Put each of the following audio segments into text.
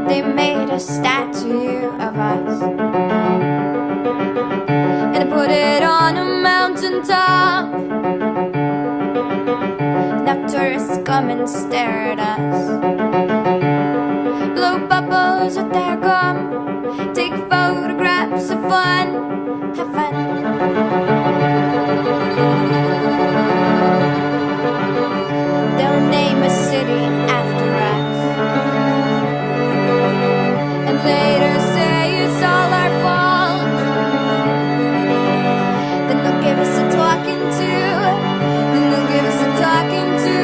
They made a statue of us and put it on a mountaintop. Now tourists come and stare at us, blow bubbles with their gum, take photographs of fun, have fun. They'll name a city after us and later say it's all our fault. Then they'll give us a talking to, then they'll give us a talking to,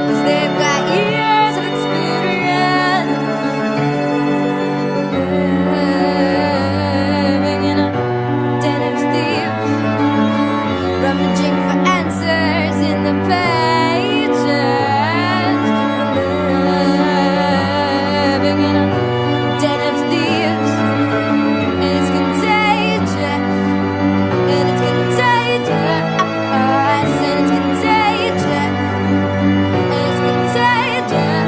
'cause they've got years of experience. We're living in a den of thieves, rummaging for answers in the pages. We're living in a den of thieves, and it's contagious, and it's contagious, and it's contagious, and it's contagious.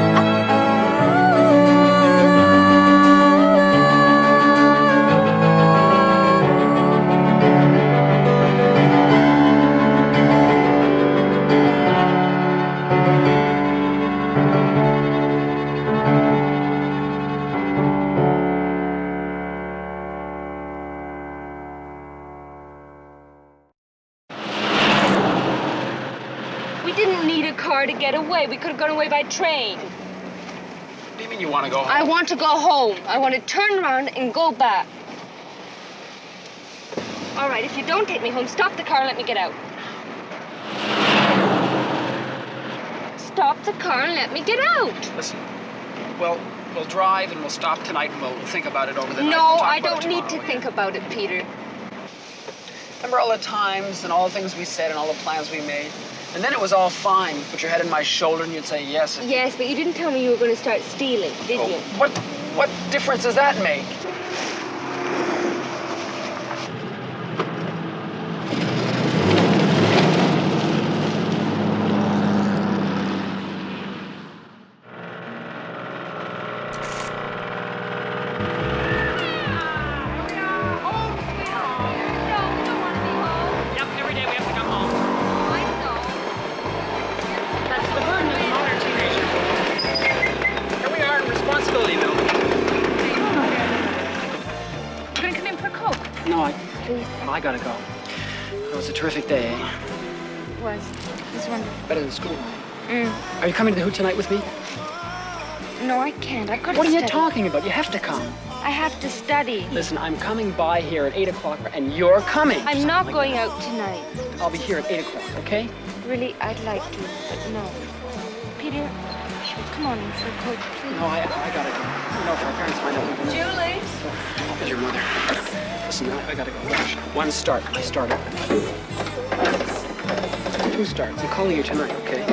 We didn't need a car to get away. We could have gone away by train. What do you mean you want to go home? I want to go home. I want to turn around and go back. All right, if you don't take me home, stop the car and let me get out. Stop the car and let me get out. Listen, we'll drive and we'll stop tonight and we'll think about it over the night. No, We'll talk I about don't it need to tomorrow, think about it, Peter. Remember all the times and all the things we said and all the plans we made? And then it was all fine. You put your head on my shoulder and you'd say yes. And... Yes, but you didn't tell me you were going to start stealing, did you? What difference does that make? I gotta go. It was a terrific day, eh? It was wonderful. Better than school. Are you coming to the Hoot tonight with me? No, I can't. I've got to What are you study. talking about? You have to come. I have to study. Listen, I'm coming by here at 8 o'clock, and you're coming. I'm not going out tonight. I'll be here at 8 o'clock, okay? Really, I'd like to, but no. Peter, come on in for a coat, please. No, I gotta go. You know, if our parents find out we can... Julie! How's your mother? Listen, I gotta go. One start. I started. Two starts. I'm calling you tonight, okay?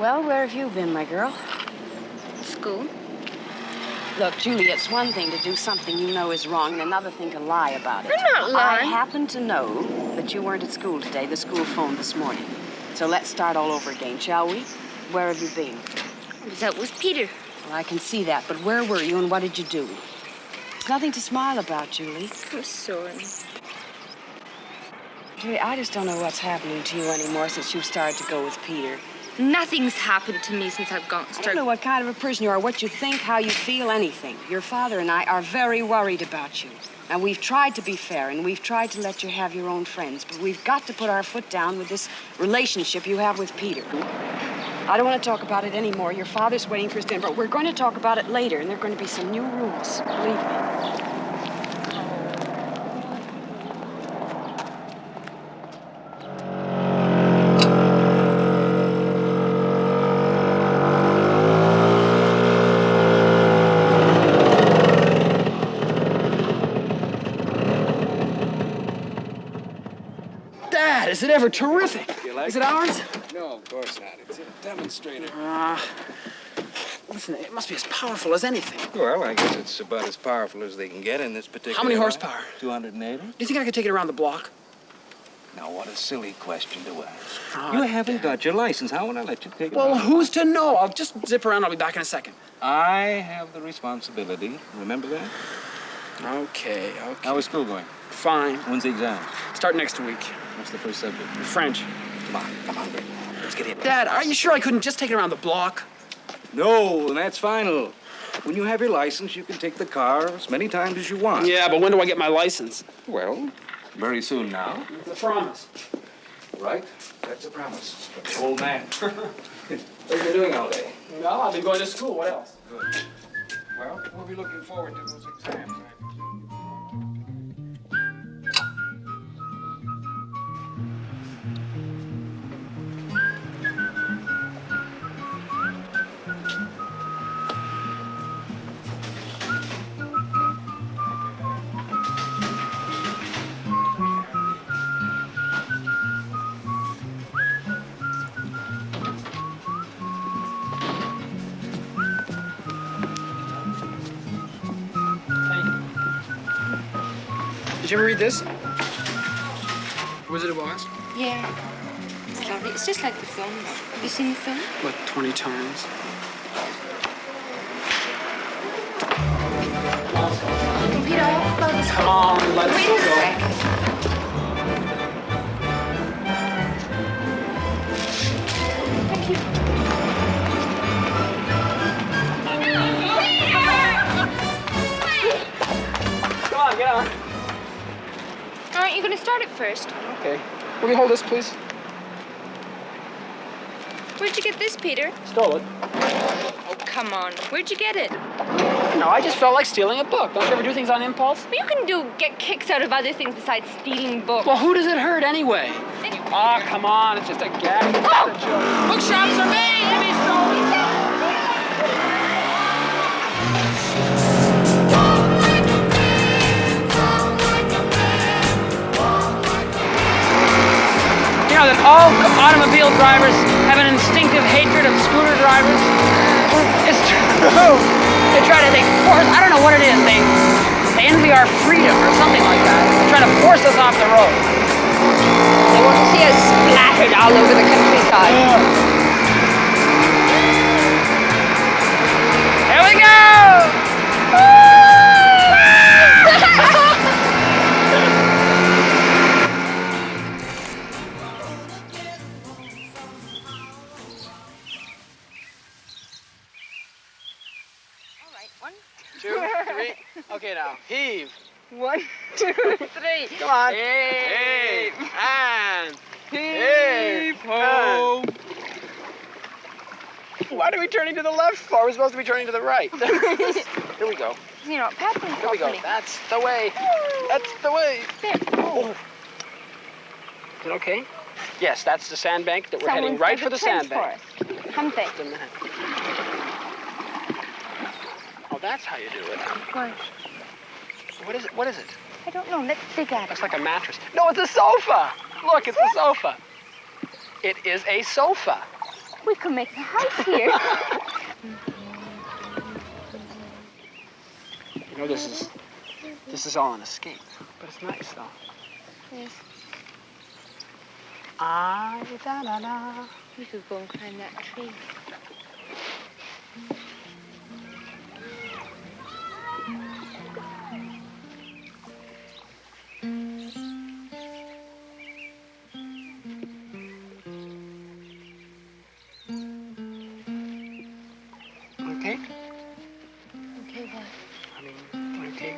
Well, where have you been, my girl? School? Look, Julie, it's one thing to do something you know is wrong and another thing to lie about it. I'm not lying. I happen to know that you weren't at school today. The school phoned this morning. So let's start all over again, shall we? Where have you been? I was out with Peter. Well, I can see that, but where were you and what did you do? There's nothing to smile about, Julie. I'm sorry. Julie, I just don't know what's happening to you anymore since you've started to go with Peter. Nothing's happened to me since I've gone. I don't know what kind of a person you are, what you think, how you feel, anything. Your father and I are very worried about you. And we've tried to be fair, and we've tried to let you have your own friends, but we've got to put our foot down with this relationship you have with Peter. I don't want to talk about it anymore. Your father's waiting for his dinner, but we're going to talk about it later, and there are going to be some new rules. Believe me. Dad, is it ever terrific? Is it ours? No, of course not. It's a demonstrator. Listen, it must be as powerful as anything. Well, I guess it's about as powerful as they can get in this particular... How many horsepower? 280. Do you think I could take it around the block? Now, what a silly question to ask. Oh, you haven't got your license. How would I let you take it Well, around? who's to know? I'll just zip around. I'll be back in a second. I have the responsibility. Remember that? Okay. How is school going? Fine. When's the exam? Start next week. What's the first subject? French. Come on, Greg. Let's get in. Dad, are you sure I couldn't just take it around the block? No, that's final. When you have your license, you can take the car as many times as you want. Yeah, but when do I get my license? Well, very soon now. It's a promise. Right? That's a promise. But the old man. What have you been doing all day? Well, I've been going to school. What else? Good. Well, we'll be looking forward to those exams. Did you ever read this? Wizard of Oz? Yeah. It's lovely. It's just like the film. Have you seen the film? Like 20 times. Peter, I have to go to this. Come on, let's Wait a go. second. Thank you. Come on, get on. Aren't you going to start it first? Okay. Will you hold this, please? Where'd you get this, Peter? Stole it. Oh, come on. Where'd you get it? No, I just felt like stealing a book. Don't you ever do things on impulse? Well, you can get kicks out of other things besides stealing books. Well, who does it hurt anyway? Oh, come on. It's just a gag. It's just a joke. Bookshops are made to be stolen. You know that all automobile drivers have an instinctive hatred of scooter drivers? It's true. They try to force, I don't know what it is, they envy our freedom or something like that. They try to force us off the road. They want to see us splattered all over the countryside. Here we go! Two, three. Okay, now heave. 1, 2, 3. Come on. Heave. And Heave. ho. Why are we turning to the left for? We're supposed to be turning to the right. Here we go. You're not patting Here we go. properly. That's the way. That's the way. There. Oh. Is it okay? Yes, that's the sandbank that we're heading Someone's right dug for the a trench sandbank. for us. Haven't they? Just a minute. Oh, that's how you do it. What? What is it? What is it? I don't know. Let's dig at it. Looks like a mattress. No, it's a sofa. Look, it's a sofa. It is a sofa. We can make a house here. You know, this is all an escape, but it's nice though. Yes. Da-da-da. We could go and climb that tree. Okay? Okay, what? I mean, okay.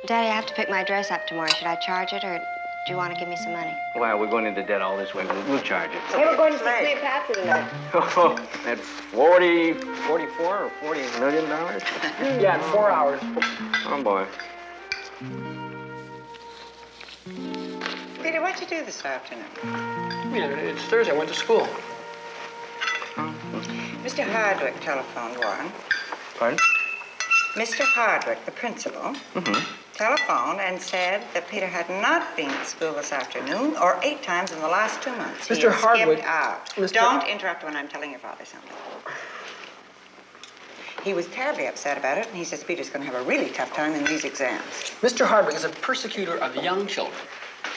Daddy, I have to pick my dress up tomorrow. Should I charge it or... Do you want to give me some money? Well, we're going into debt all this way. We'll charge it. Hey, we're going to see Cleopatra tonight. Oh, that's 44 or $40 million? Yeah, in 4 hours. Oh, boy. Peter, what'd you do this afternoon? Yeah, it's Thursday. I went to school. Mr. Hardwick telephoned Warren. Pardon? Mr. Hardwick, the principal, telephoned and said that Peter had not been at school this afternoon or 8 times in the last 2 months. Mr. He had Hardwick- skipped out. Mr. Don't interrupt when I'm telling your father something. He was terribly upset about it, and he says Peter's going to have a really tough time in these exams. Mr. Hardwick is a persecutor of young children.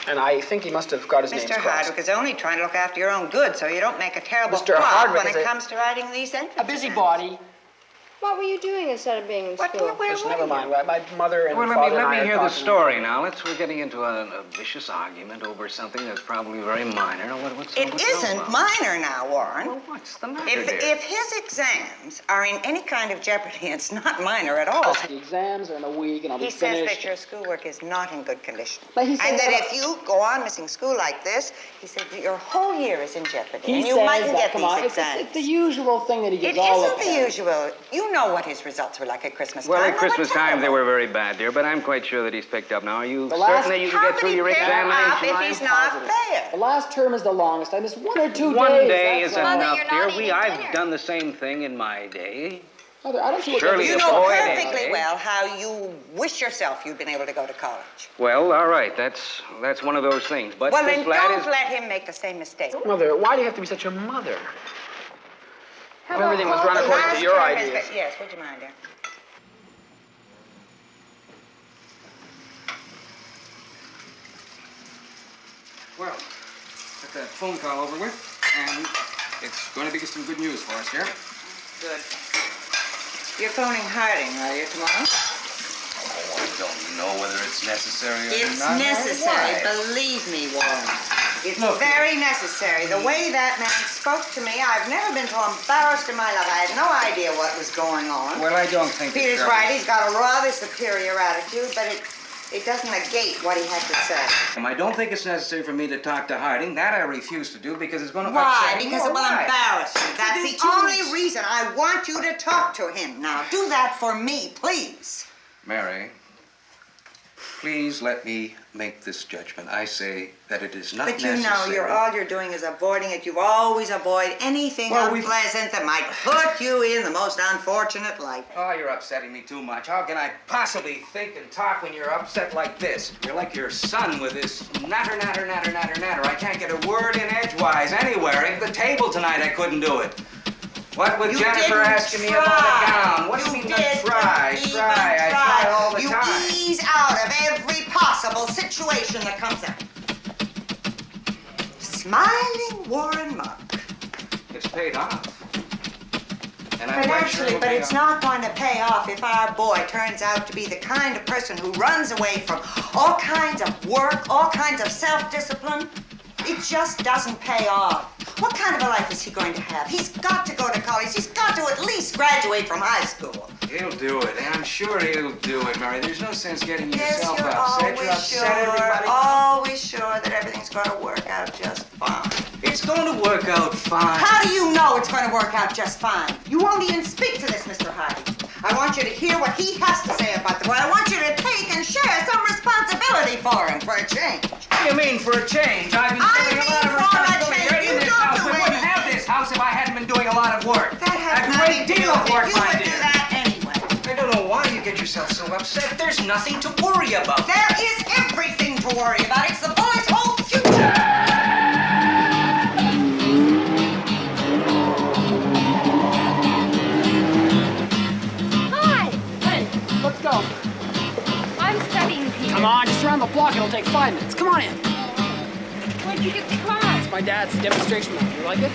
And I think he must have got his name Mr. crossed. Hardwick is only trying to look after your own good so you don't make a terrible Mr. flop Hardwick when is it a- comes to writing these entrance A busybody. What were you doing instead of being in school? Where Just were never you? mind. My mother and Well, father let and I me are hear the talking. story now. We're getting into a vicious argument over something that's probably very minor. What's It all isn't about? minor now, Warren. Well, what's the matter, If dear? his exams are in any kind of jeopardy, it's not minor at all. The exams are in a week, and I'll be He says finished. that your schoolwork is not in good condition. But he says And that that- if you go on missing school like this, he said that your whole year is in jeopardy. He and you says mightn't that, get come these on, exams. it's the usual thing that he It gives all isn't of the them. usual. You know what his results were like at Christmas Well, time. at They were Christmas time, they terrible. were very bad, dear, but I'm quite sure that he's picked up now. Are you The certain last- that you can How get through could he your pick up examination? if he's not there? The last term is the longest. I missed 1 or 2 days. One day that's is all. Mother, enough, you're dear. not eating I've dinner. done the same thing in my day. Mother, I don't see what Surely You a know boy, perfectly eh? well how you wish yourself you'd been able to go to college. Well, all right, that's one of those things. But Well, this then lad don't is... let him make the same mistake. Mother, why do you have to be such a mother? Hello, Everything was run the according to last your term is ideas. good. Yes, would you mind, dear? Well, got that phone call over with, and it's going to be some good news for us, dear. Good. You're phoning Harding, are you, tomorrow? Oh, I don't know whether it's necessary or It's not. necessary, Why? believe me, Warren. It's Look, very necessary. The way that man spoke to me, I've never been so embarrassed in my life. I had no idea what was going on. Well, I don't think Peter's it's right. He's got a rather superior attitude, but it doesn't negate what he had to say. I don't think it's necessary for me to talk to Harding. That I refuse to do because it's going to Why? upset him. Because it will Why? embarrass you. That's Did the you- only reason I want you to talk to him. Now, do that for me, please. Mary, please let me make this judgment. I say that it is not But you necessary. know, all you're doing is avoiding it. You always avoid anything Well, unpleasant that might put you in the most unfortunate light. Oh, you're upsetting me too much. How can I possibly think and talk when you're upset like this? You're like your son with this natter. I can't get a word in edgewise anywhere. At the table tonight, I couldn't do it. What with You Jennifer didn't asking me try. about the gown? What do you mean didn't try? even I try all the you time. ease out of every possible situation that comes up. Smiling Warren Monk. It's paid off. And I'm But quite actually, sure it'll but pay it's off. not going to pay off if our boy turns out to be the kind of person who runs away from all kinds of work, all kinds of self-discipline. It just doesn't pay off. What kind of a life is he going to have? He's got to go to college. He's got to at least graduate from high school. He'll do it, and I'm sure he'll do it, Mary. There's no sense getting Yes, yourself you're upset. You're upset, everybody. always sure that everything's going to work out just fine. It's going to work out fine. How do you know it's going to work out just fine? You won't even speak to this, Mr. Hardy. I want you to hear what he has to say about the boy. I want you to take and share some responsibility for him for a change. What do you mean for a change? I've been I doing a mean lot of for a responsibility change. already in You this don't house. do We wouldn't anything. have this house if I hadn't been doing a lot of work. That has a nothing great to do deal of with work, it. You my would do dear. that anyway. I don't know why you get yourself so upset. There's nothing to worry about. There is everything to worry about. It's the boy's whole future. Hi! Hey, let's go. I'm studying, Peter. Come on, just around the block. It'll take 5 minutes. Come on in. Where'd you get the car? It's my dad's demonstration model. You like it?